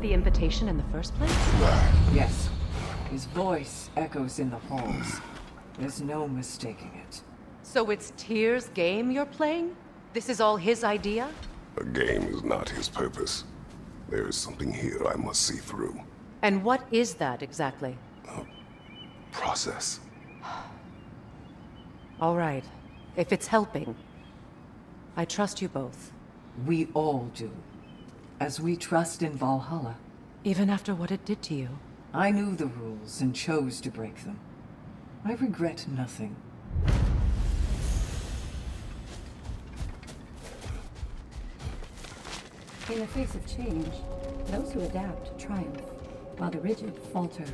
the invitation in the first place? Yes. His voice echoes in the halls. There's no mistaking it. So it's Tyr's game you're playing? This is all his idea? A game is not his purpose. There is something here I must see through. And what is that exactly? Process. All right. If it's helping, I trust you both. We all do. As we trust in Valhalla. Even after what it did to you. I knew the rules and chose to break them. I regret nothing. In the face of change, those who adapt triumph, while the rigid falter.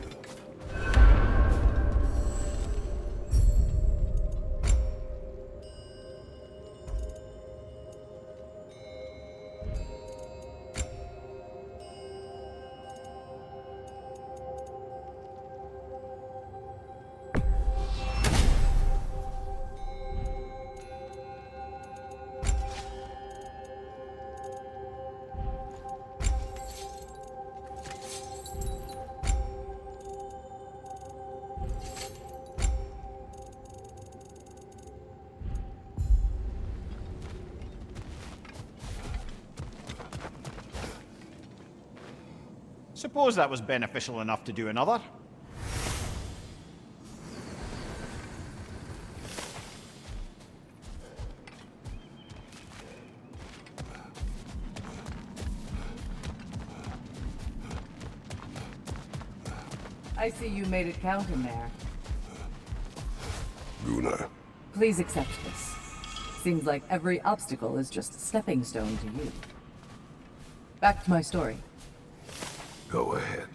Suppose that was beneficial enough to do another. I see you made it count in there. Gunnar. Please accept this. Seems like every obstacle is just a stepping stone to you. Back to my story. Go ahead.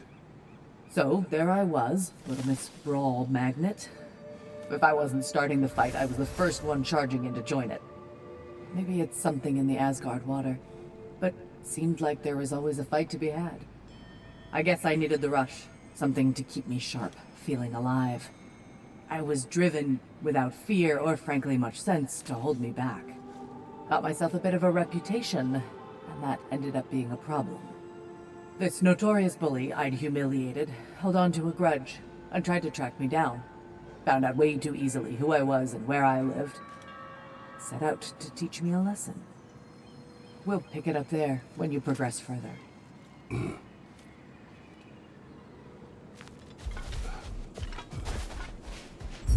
So, there I was, little Miss Brawl Magnet. If I wasn't starting the fight, I was the first one charging in to join it. Maybe it's something in the Asgard water, but seemed like there was always a fight to be had. I guess I needed the rush, something to keep me sharp, feeling alive. I was driven without fear or frankly much sense to hold me back. Got myself a bit of a reputation, and that ended up being a problem. This notorious bully I'd humiliated held on to a grudge and tried to track me down. Found out way too easily who I was and where I lived. Set out to teach me a lesson. We'll pick it up there when you progress further.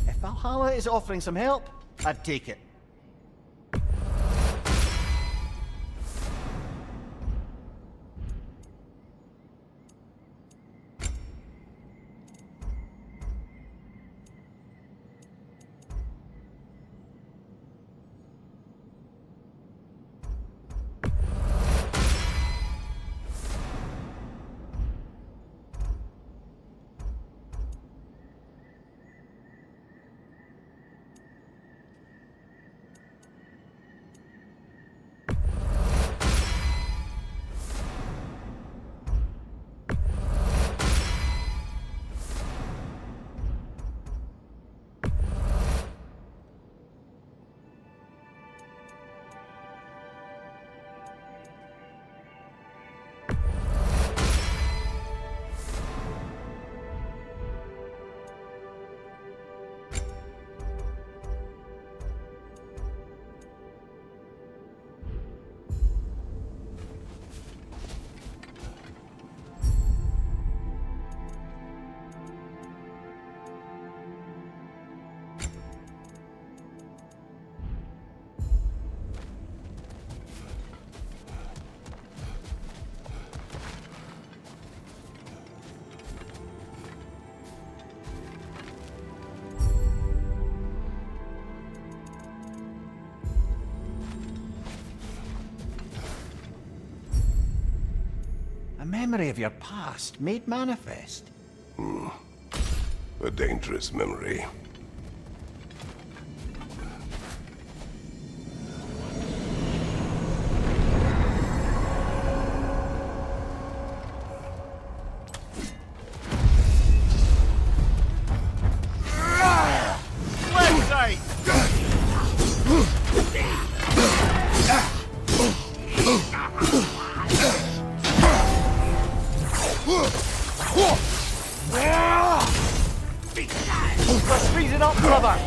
If Valhalla is offering some help, I'd take it. A memory of your past made manifest. A dangerous memory. Left side! Let's freeze it up, brother!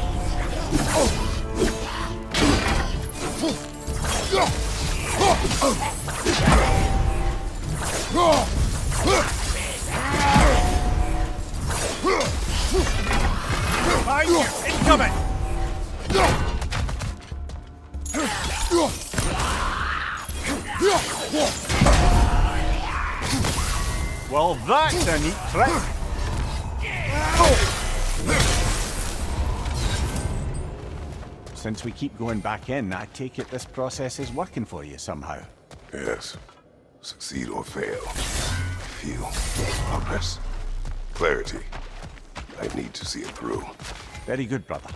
Behind you! Incoming! Well, that's a neat trick. Since we keep going back in, I take it this process is working for you somehow. Yes. Succeed or fail. Feel progress. Clarity. I need to see it through. Very good, brother.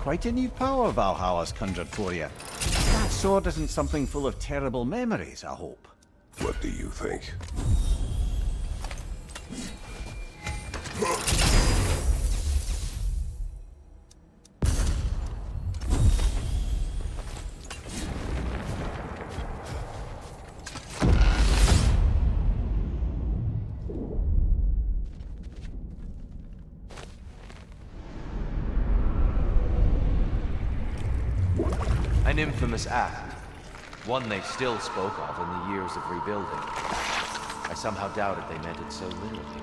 Quite a new power Valhalla's conjured for you. That sword isn't something full of terrible memories, I hope. What do you think? An infamous act. One they still spoke of in the years of rebuilding. I somehow doubted they meant it so literally.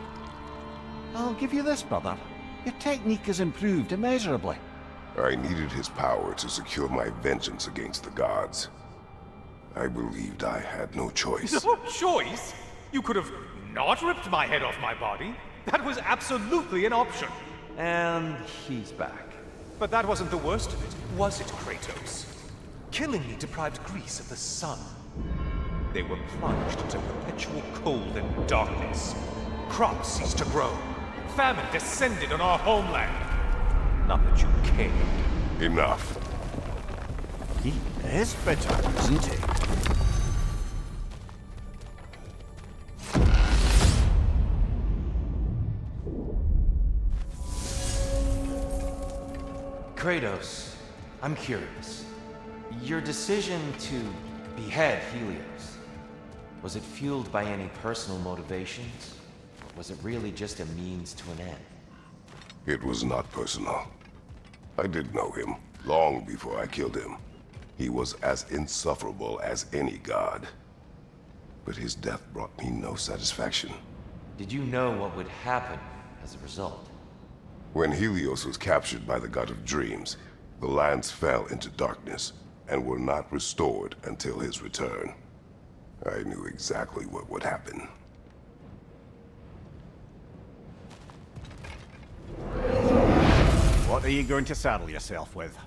I'll give you this, brother. Your technique has improved immeasurably. I needed his power to secure my vengeance against the gods. I believed I had no choice. No choice? You could have not ripped my head off my body. That was absolutely an option. And he's back. But that wasn't the worst of it, was it, Kratos? Killing me deprived Greece of the sun. They were plunged into perpetual cold and darkness. Crops ceased to grow. Famine descended on our homeland. Not that you cared. Enough. He is bitter, isn't he? Kratos, I'm curious. Your decision to behead Helios, was it fueled by any personal motivations? Or was it really just a means to an end? It was not personal. I did know him, long before I killed him. He was as insufferable as any god. But his death brought me no satisfaction. Did you know what would happen as a result? When Helios was captured by the god of dreams, the lands fell into darkness and were not restored until his return. I knew exactly what would happen. What are you going to saddle yourself with?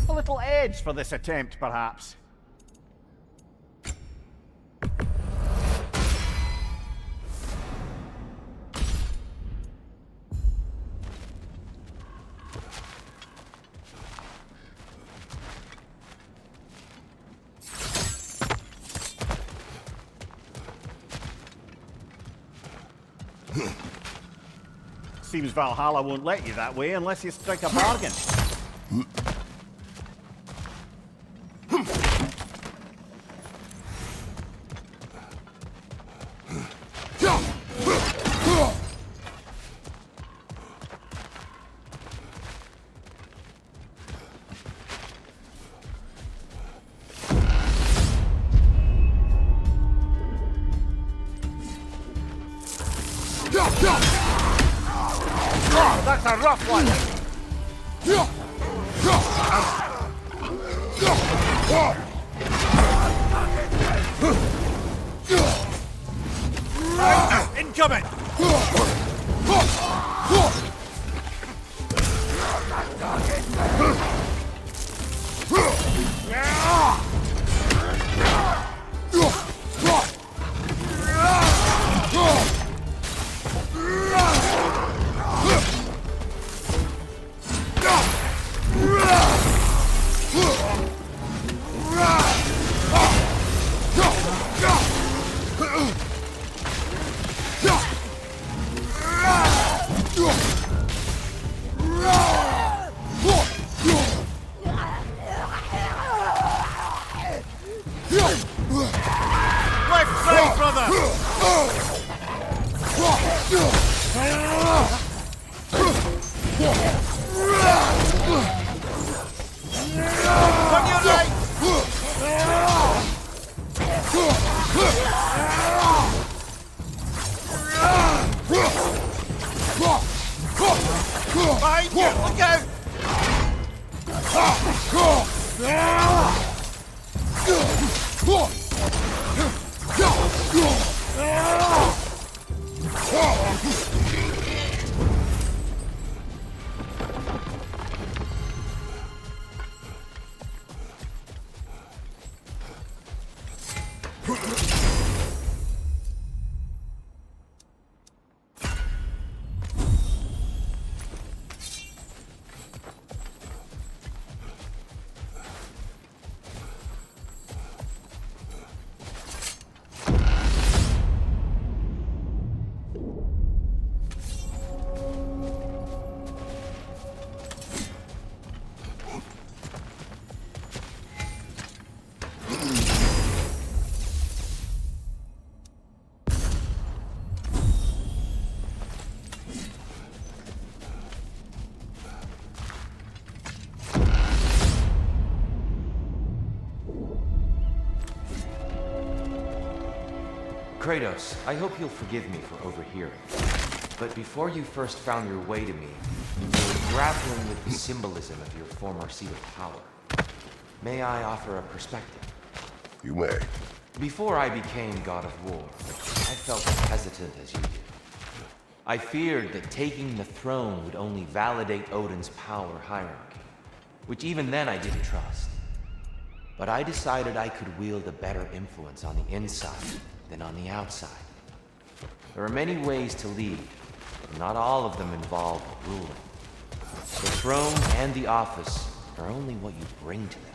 A little edge for this attempt, perhaps. Seems Valhalla won't let you that way unless you strike a bargain. That's a rough one. Incoming! Left side, brother! On your right! Behind you! Look out! Kratos, I hope you'll forgive me for overhearing. But before you first found your way to me, you were grappling with the symbolism of your former seat of power. May I offer a perspective? You may. Before I became God of War, I felt as hesitant as you did. I feared that taking the throne would only validate Odin's power hierarchy, which even then I didn't trust. But I decided I could wield a better influence on the inside than on the outside. There are many ways to lead, but not all of them involve ruling. The throne and the office are only what you bring to them.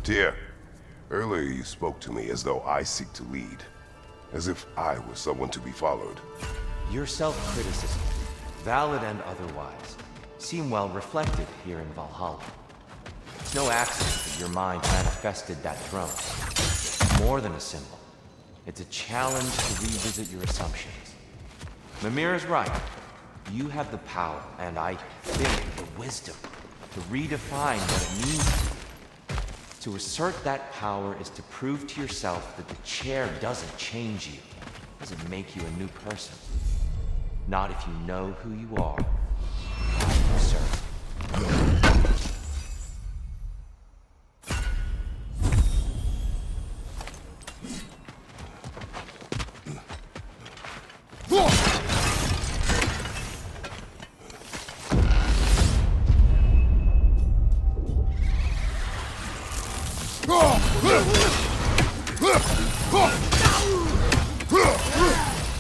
Tyr, earlier you spoke to me as though I seek to lead. As if I were someone to be followed. Your self-criticism, valid and otherwise, seem well reflected here in Valhalla. It's no accident that your mind manifested that throne. More than a symbol, it's a challenge to revisit your assumptions. Mimir is right. You have the power, and I think the wisdom, to redefine what it means. To assert that power is to prove to yourself that the chair doesn't change you, doesn't make you a new person. Not if you know who you are, who you serve.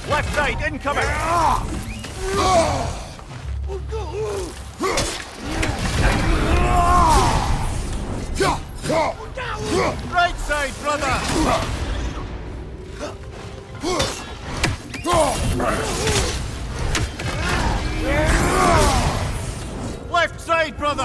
Left side, incoming! Right side, brother! Left side, brother!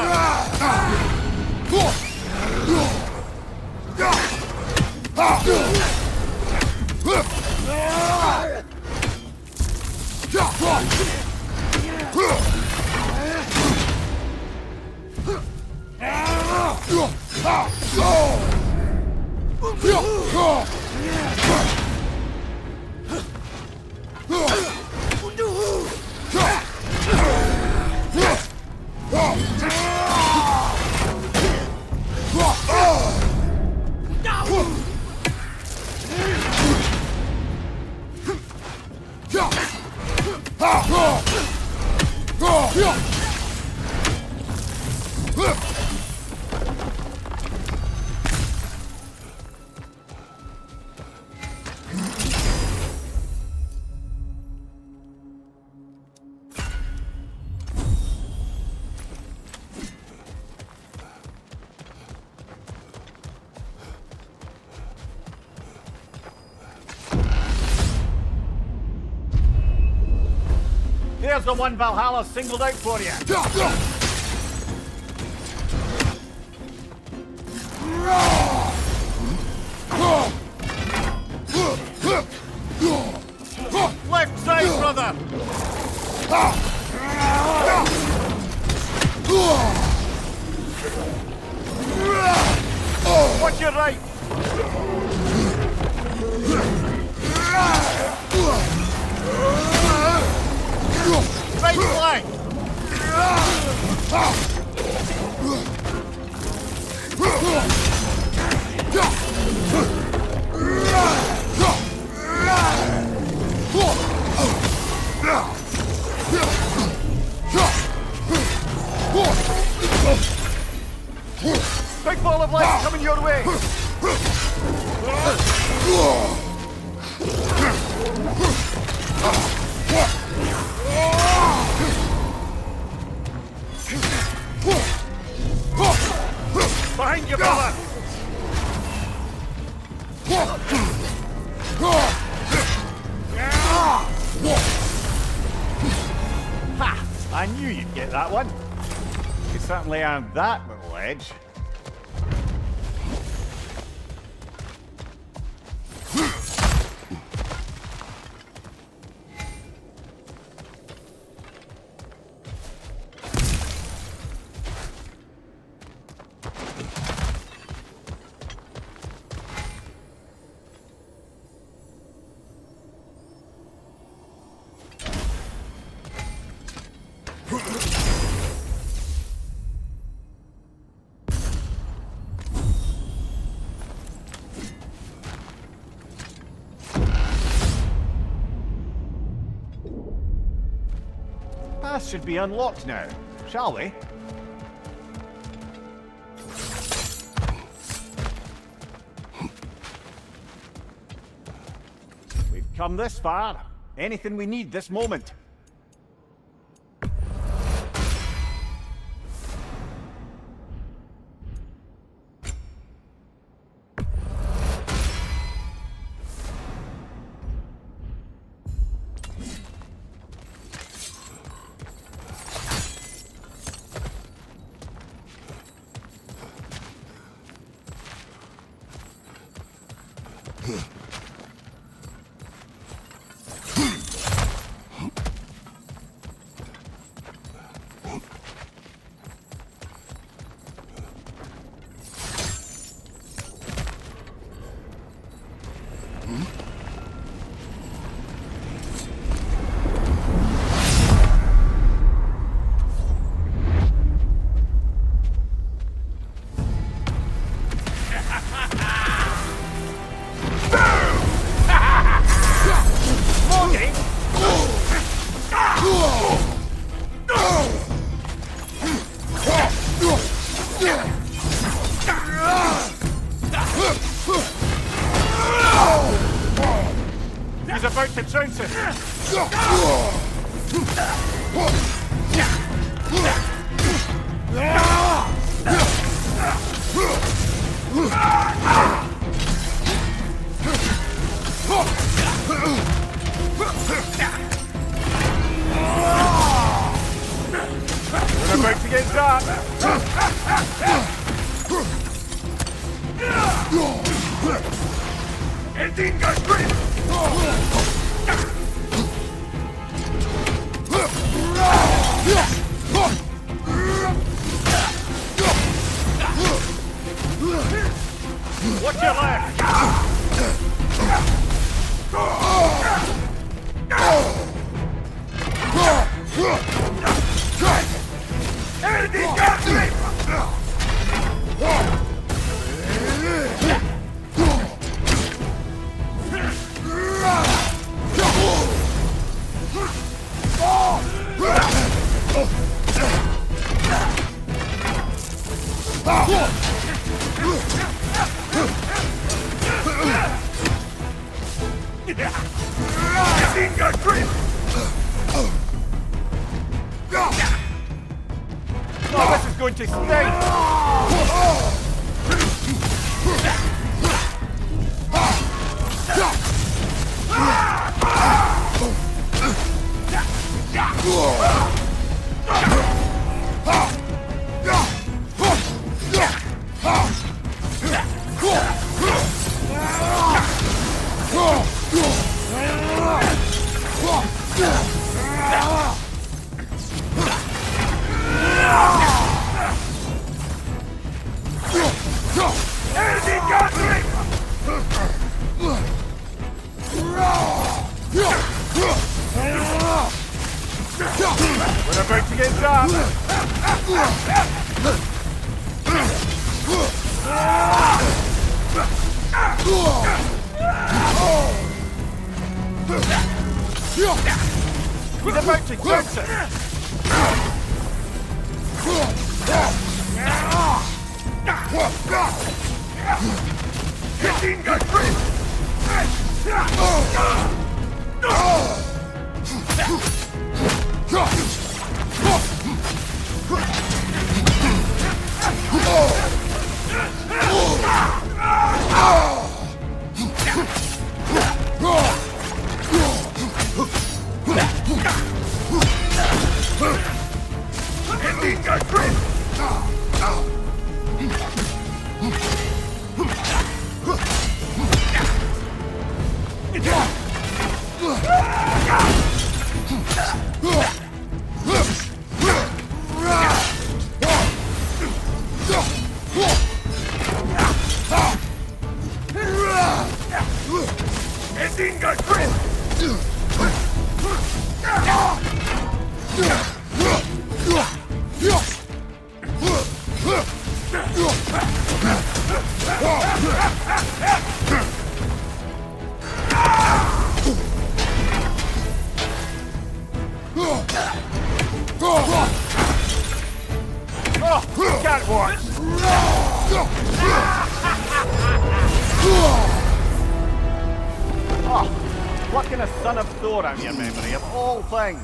There's the one Valhalla singled out for you. Left side, brother! Watch your right! Right flank! Big ball of light coming your way! Behind you, brother! Ha! I knew you'd get that one. You certainly earned that little edge. path should be unlocked now, shall we? We've come this far. Anything we need this moment. He's about to trounce us. We're about to get dark. Watch your left. Oh, this is going to sting! We're about to get dark. He's about to jump us. that once! Oh, plucking a son of Thor out your memory, of all things!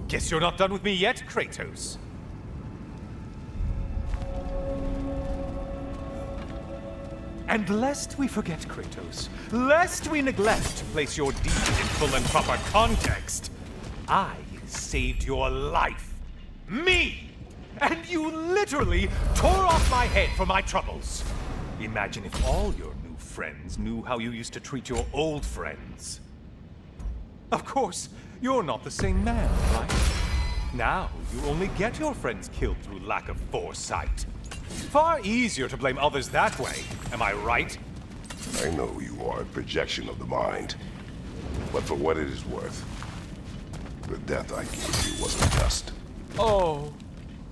Guess you're not done with me yet, Kratos. And lest we forget, Kratos, lest we neglect to place your deed in full and proper context, I saved your life. Me! And you literally tore off my head for my troubles. Imagine if all your new friends knew how you used to treat your old friends. Of course, you're not the same man, right? Now, you only get your friends killed through lack of foresight. Far easier to blame others that way, am I right? I know you are a projection of the mind, but for what it is worth, the death I gave you wasn't just. Oh,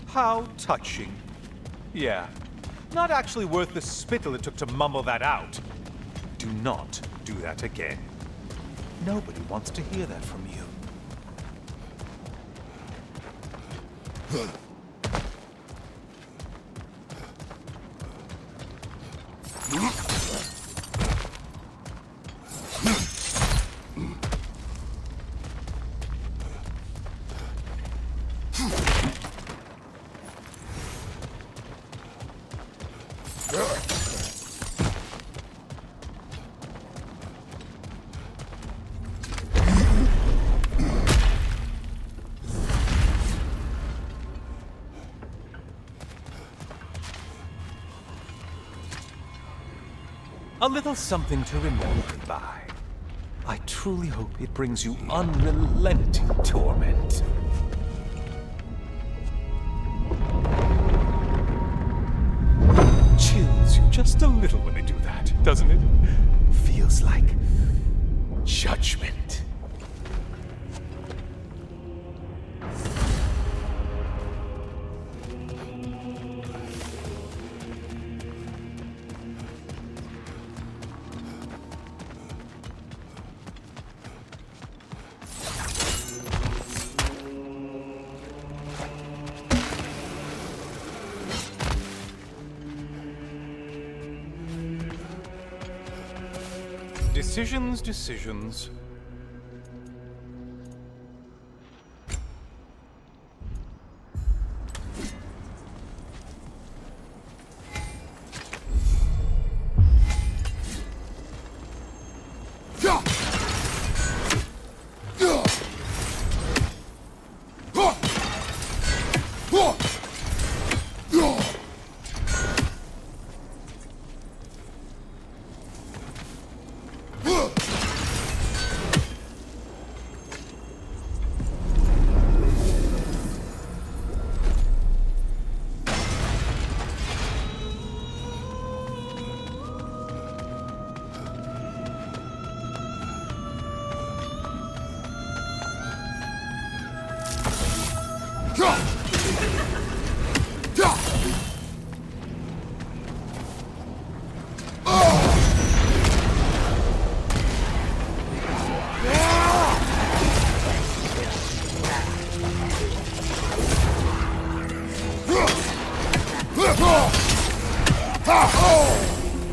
how touching. Yeah, not actually worth the spittle it took to mumble that out. Do not do that again. Nobody wants to hear that from you. A little something to remember by. I truly hope it brings you unrelenting torment. Chills you just a little when they do that, doesn't it? Feels like judgment. Decisions.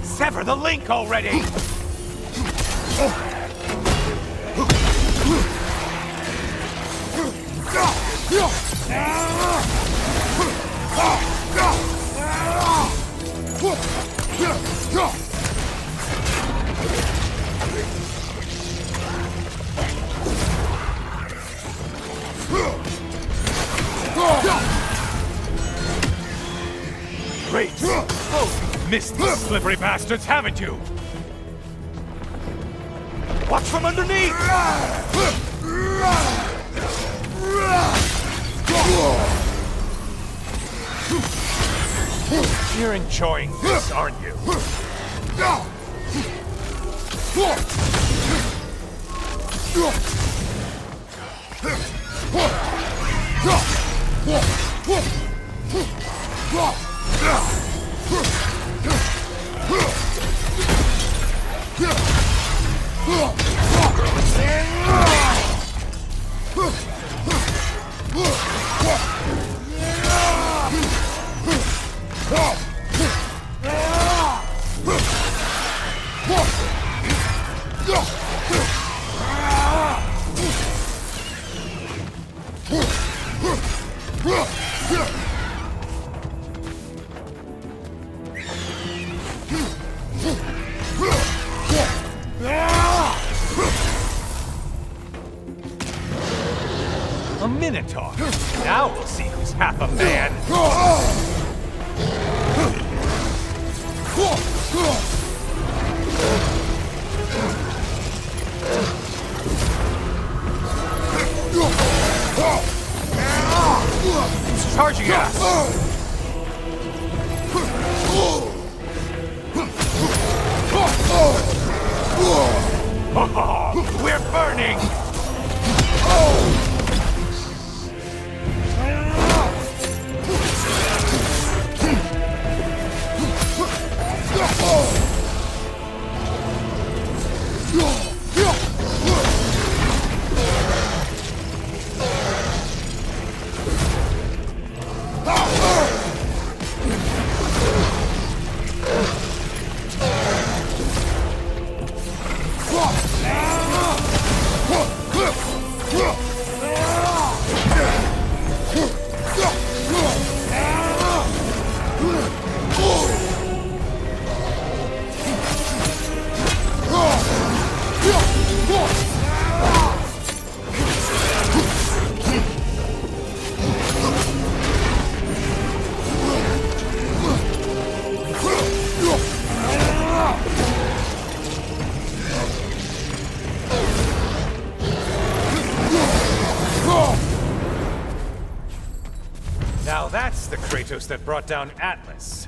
Sever the link already! Great! Oh, you've missed the slippery bastards, haven't you? Watch from underneath! You're enjoying this, aren't you? A Minotaur. Now we'll see who's half a man. Who's charging at us? We're burning! Now that's the Kratos that brought down Atlas.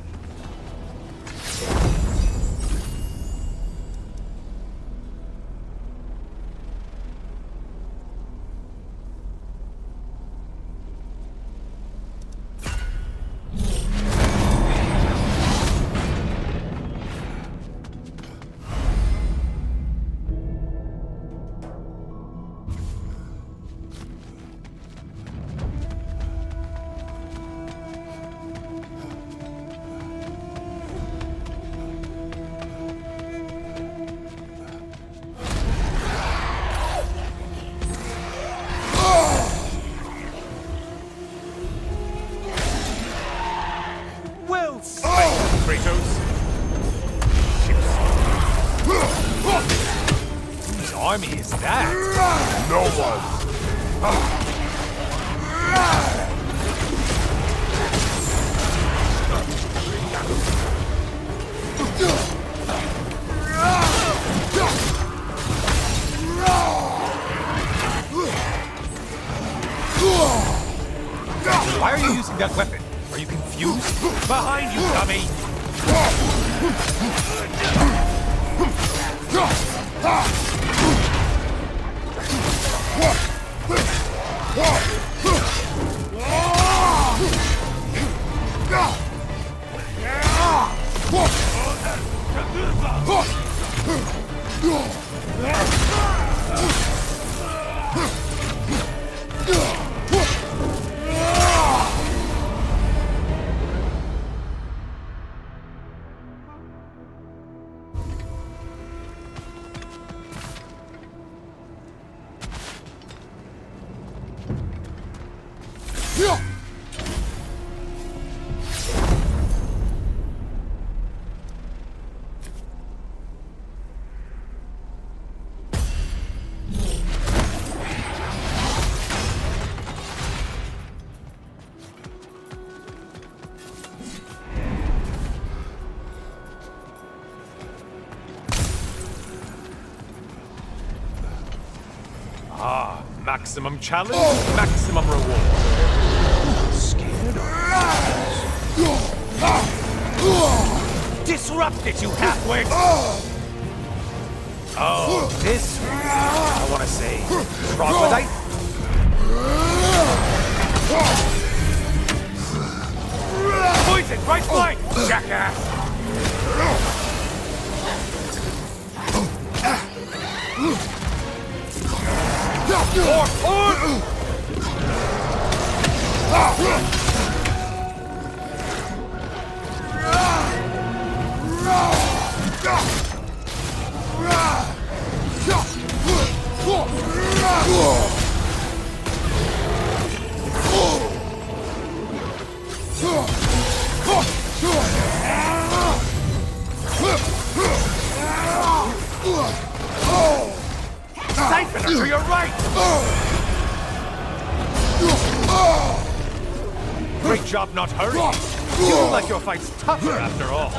Well slain, Kratos! Whose army is that? No one. Why are you using that weapon? Are you confused? Behind you, dummy! Maximum challenge, maximum reward. Scared of disrupt it, you halfwit! Oh, this I want to say troglodyte? Poison, right flank, jackass! Siphoner to your right! Great job not hurrying. You look like your fight's tougher after all.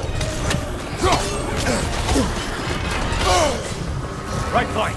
Right flank.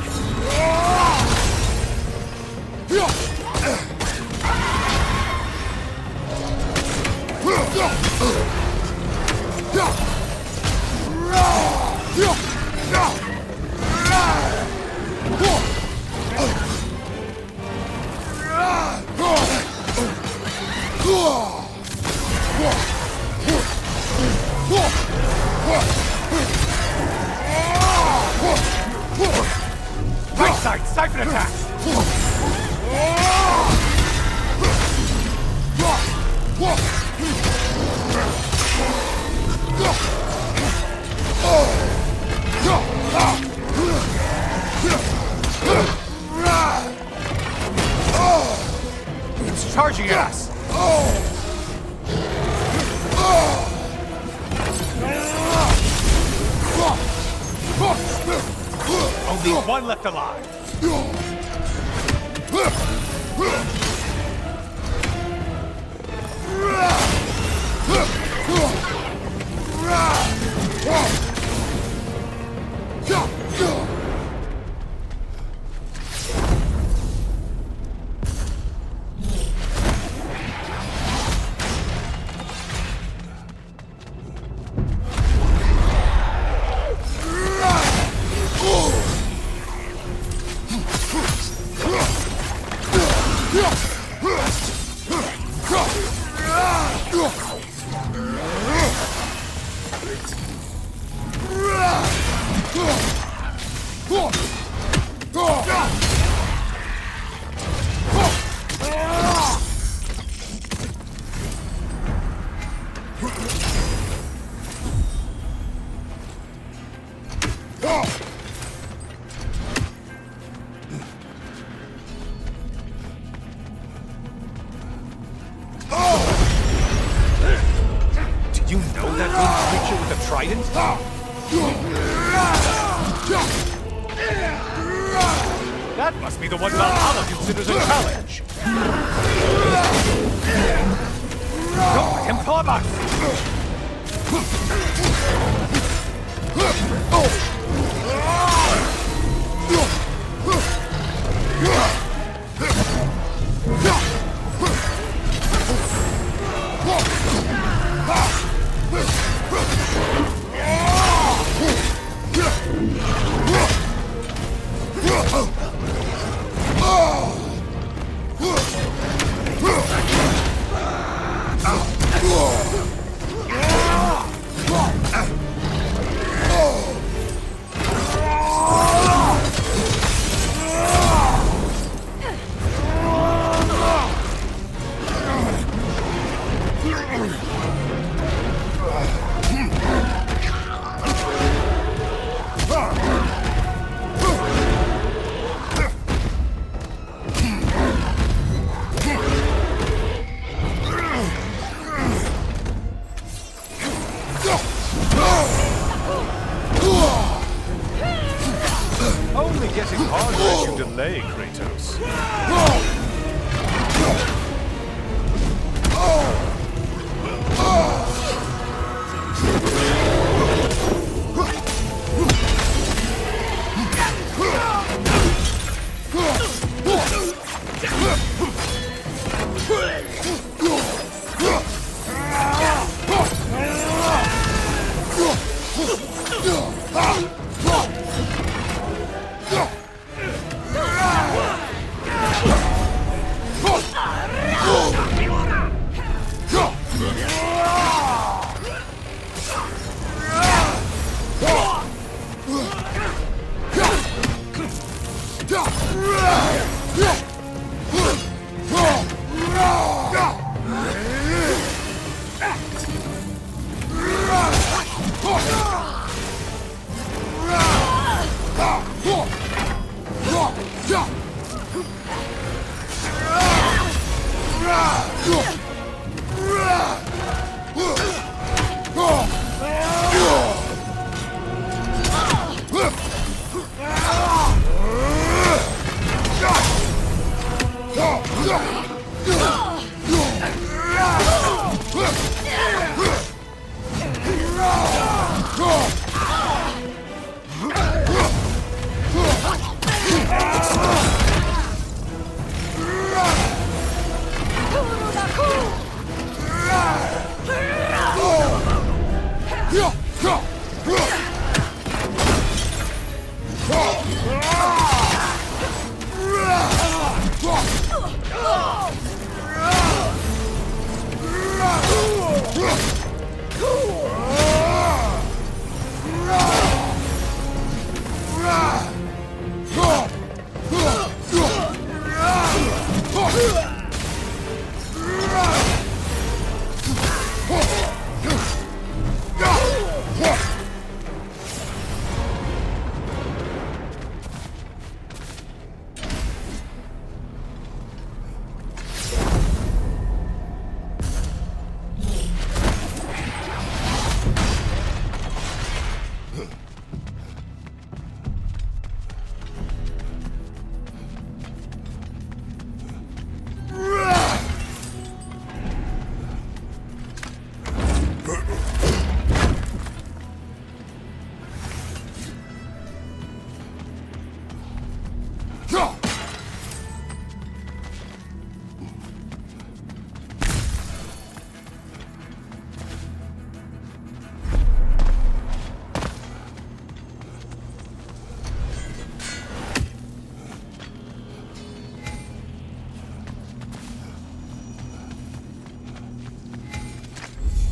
Right side, siphon attack! It's charging at us! Only one left alive. Did you know that winged creature with a trident? That must be the one Valhalla considers a challenge. Don't let him club us! Only getting harder as you delay, Kratos.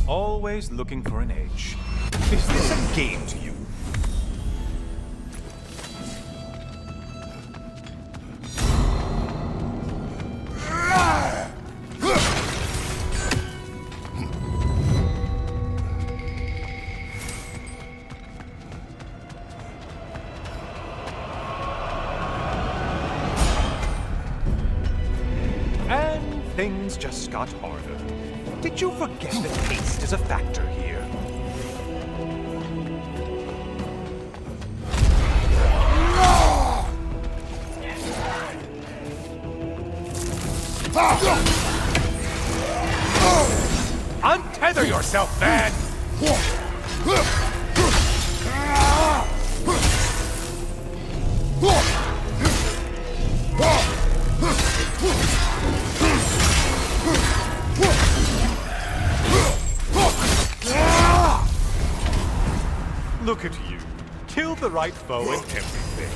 Always looking for an edge. Is this a game to you? And things just got harder. Did you forget that haste is a factor here? Untether yourself, man! Look at you. Killed the right foe and everything.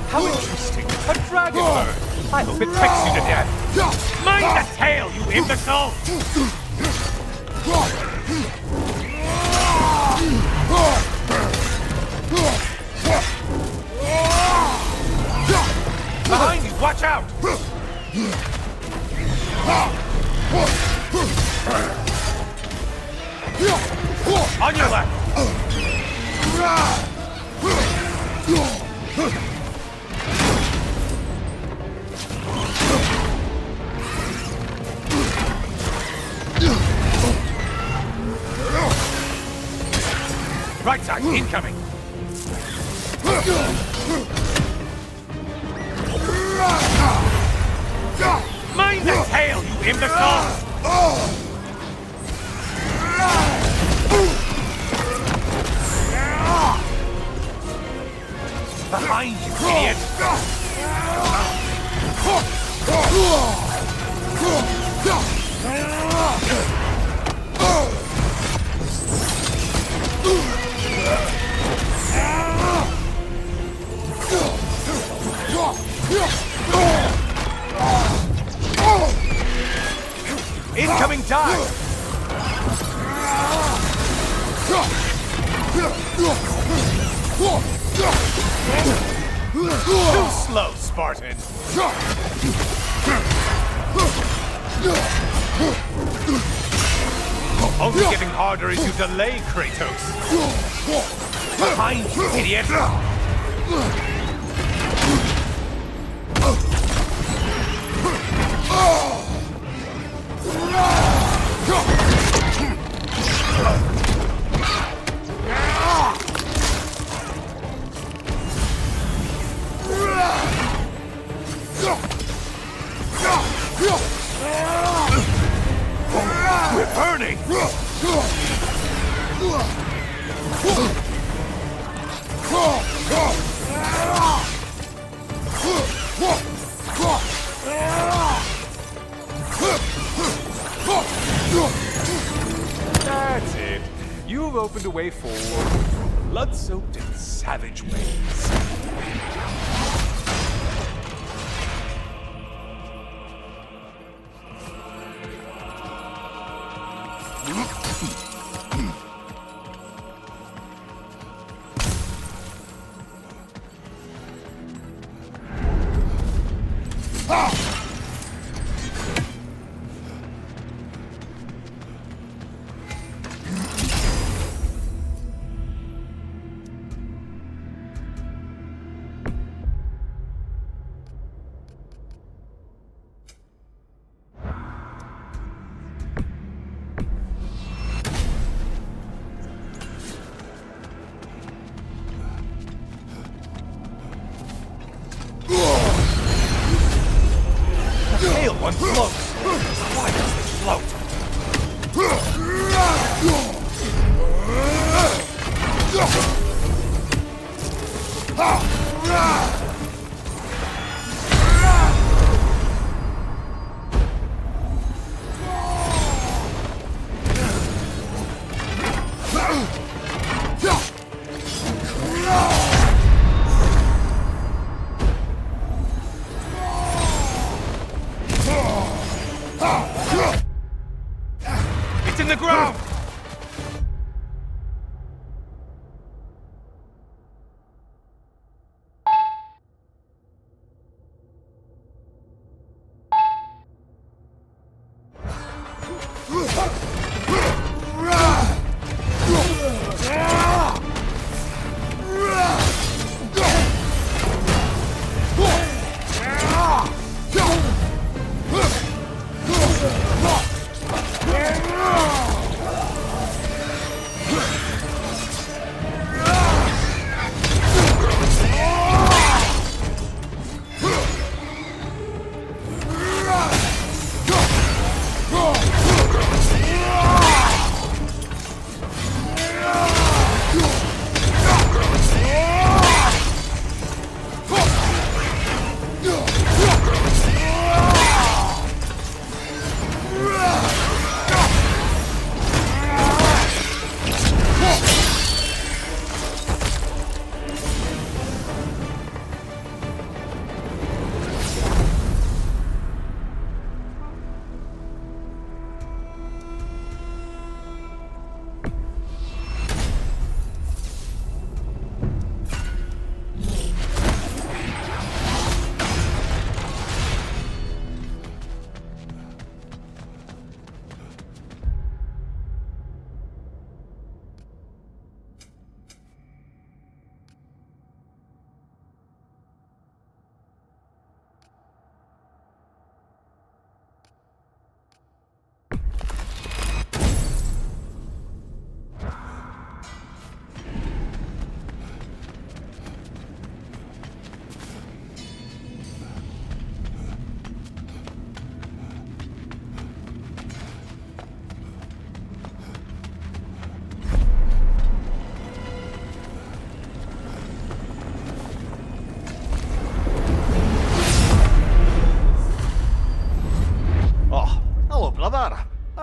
How interesting. A dragon bird. I hope it pricks you to death. Mind the tail, you imbecile! Behind you, watch out! On your left! Right side, incoming! Mind the tail, you imbecile! Behind you, idiot! Incoming dive! Too slow, Spartan! Only getting harder as you delay, Kratos! Behind you, idiot! We're burning! That's it. You've opened a way forward, blood-soaked and savage ways. Pale one floats. Why does it float? It's in the ground!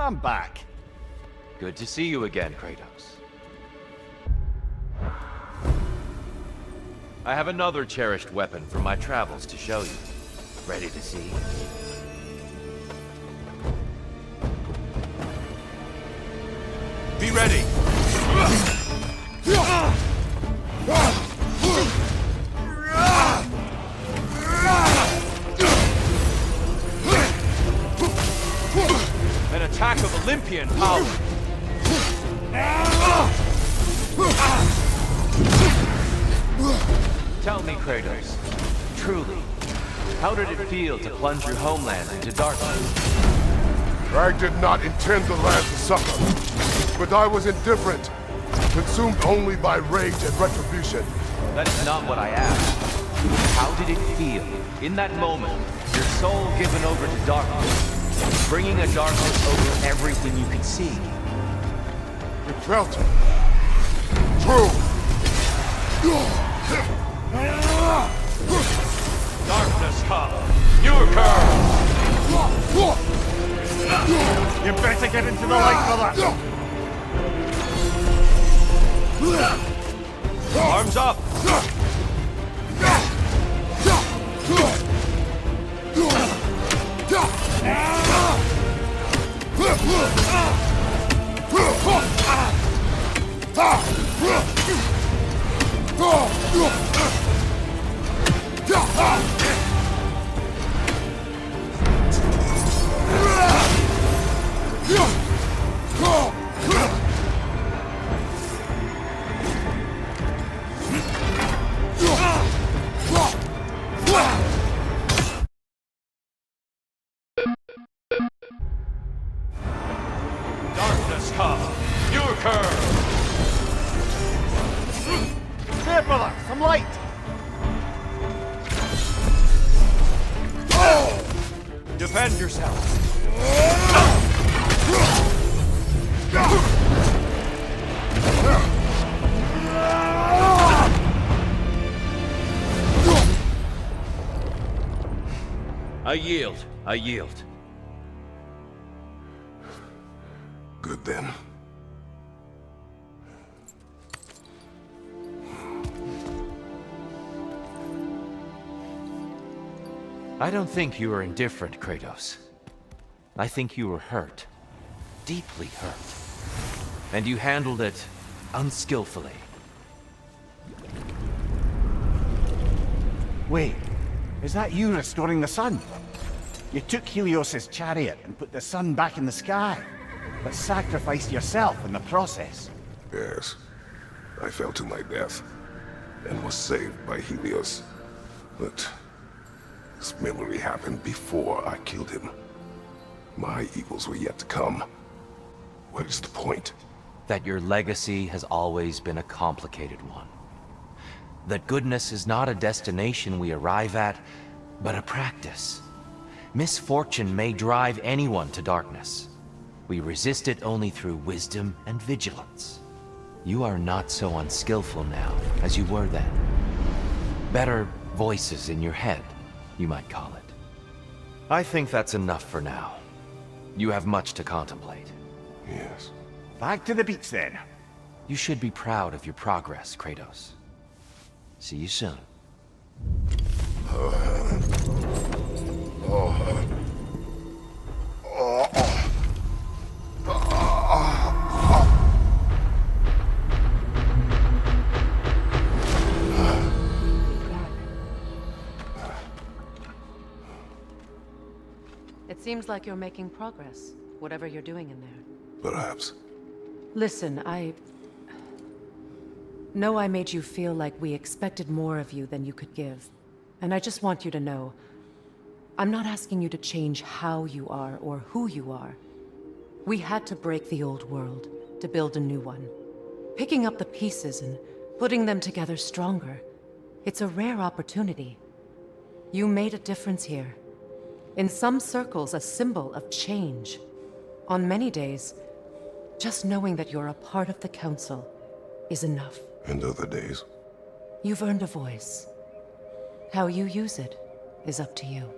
I'm back. Good to see you again, Kratos. I have another cherished weapon from my travels to show you. Ready to see? Be ready! me, Kratos. Truly, how did it feel to plunge your homeland into darkness? I did not intend the land to suffer, but I was indifferent, consumed only by rage and retribution. That is not what I asked. How did it feel, in that moment, your soul given over to darkness, bringing a darkness over everything you could see? It felt true. Darkness come. Your curse. You better get into the light, brother! Arms up. Darkness come. Your curse. There, brother! Some light! Defend yourself. I yield. I yield. Good then. I don't think you were indifferent, Kratos. I think you were hurt. Deeply hurt. And you handled it unskillfully. Wait, is that you restoring the sun? You took Helios's chariot and put the sun back in the sky, but sacrificed yourself in the process. Yes. I fell to my death, and was saved by Helios. But this memory happened before I killed him. My evils were yet to come. What is the point? That your legacy has always been a complicated one. That goodness is not a destination we arrive at, but a practice. Misfortune may drive anyone to darkness. We resist it only through wisdom and vigilance. You are not so unskillful now as you were then. Better voices in your head, you might call it. I think that's enough for now. You have much to contemplate. Yes. Back to the beach then. You should be proud of your progress, Kratos. See you soon. It seems like you're making progress, whatever you're doing in there. Perhaps. Listen, I know I made you feel like we expected more of you than you could give. And I just want you to know, I'm not asking you to change how you are or who you are. We had to break the old world to build a new one. Picking up the pieces and putting them together stronger. It's a rare opportunity. You made a difference here. In some circles, a symbol of change. On many days, just knowing that you're a part of the Council is enough. And other days. You've earned a voice. How you use it is up to you.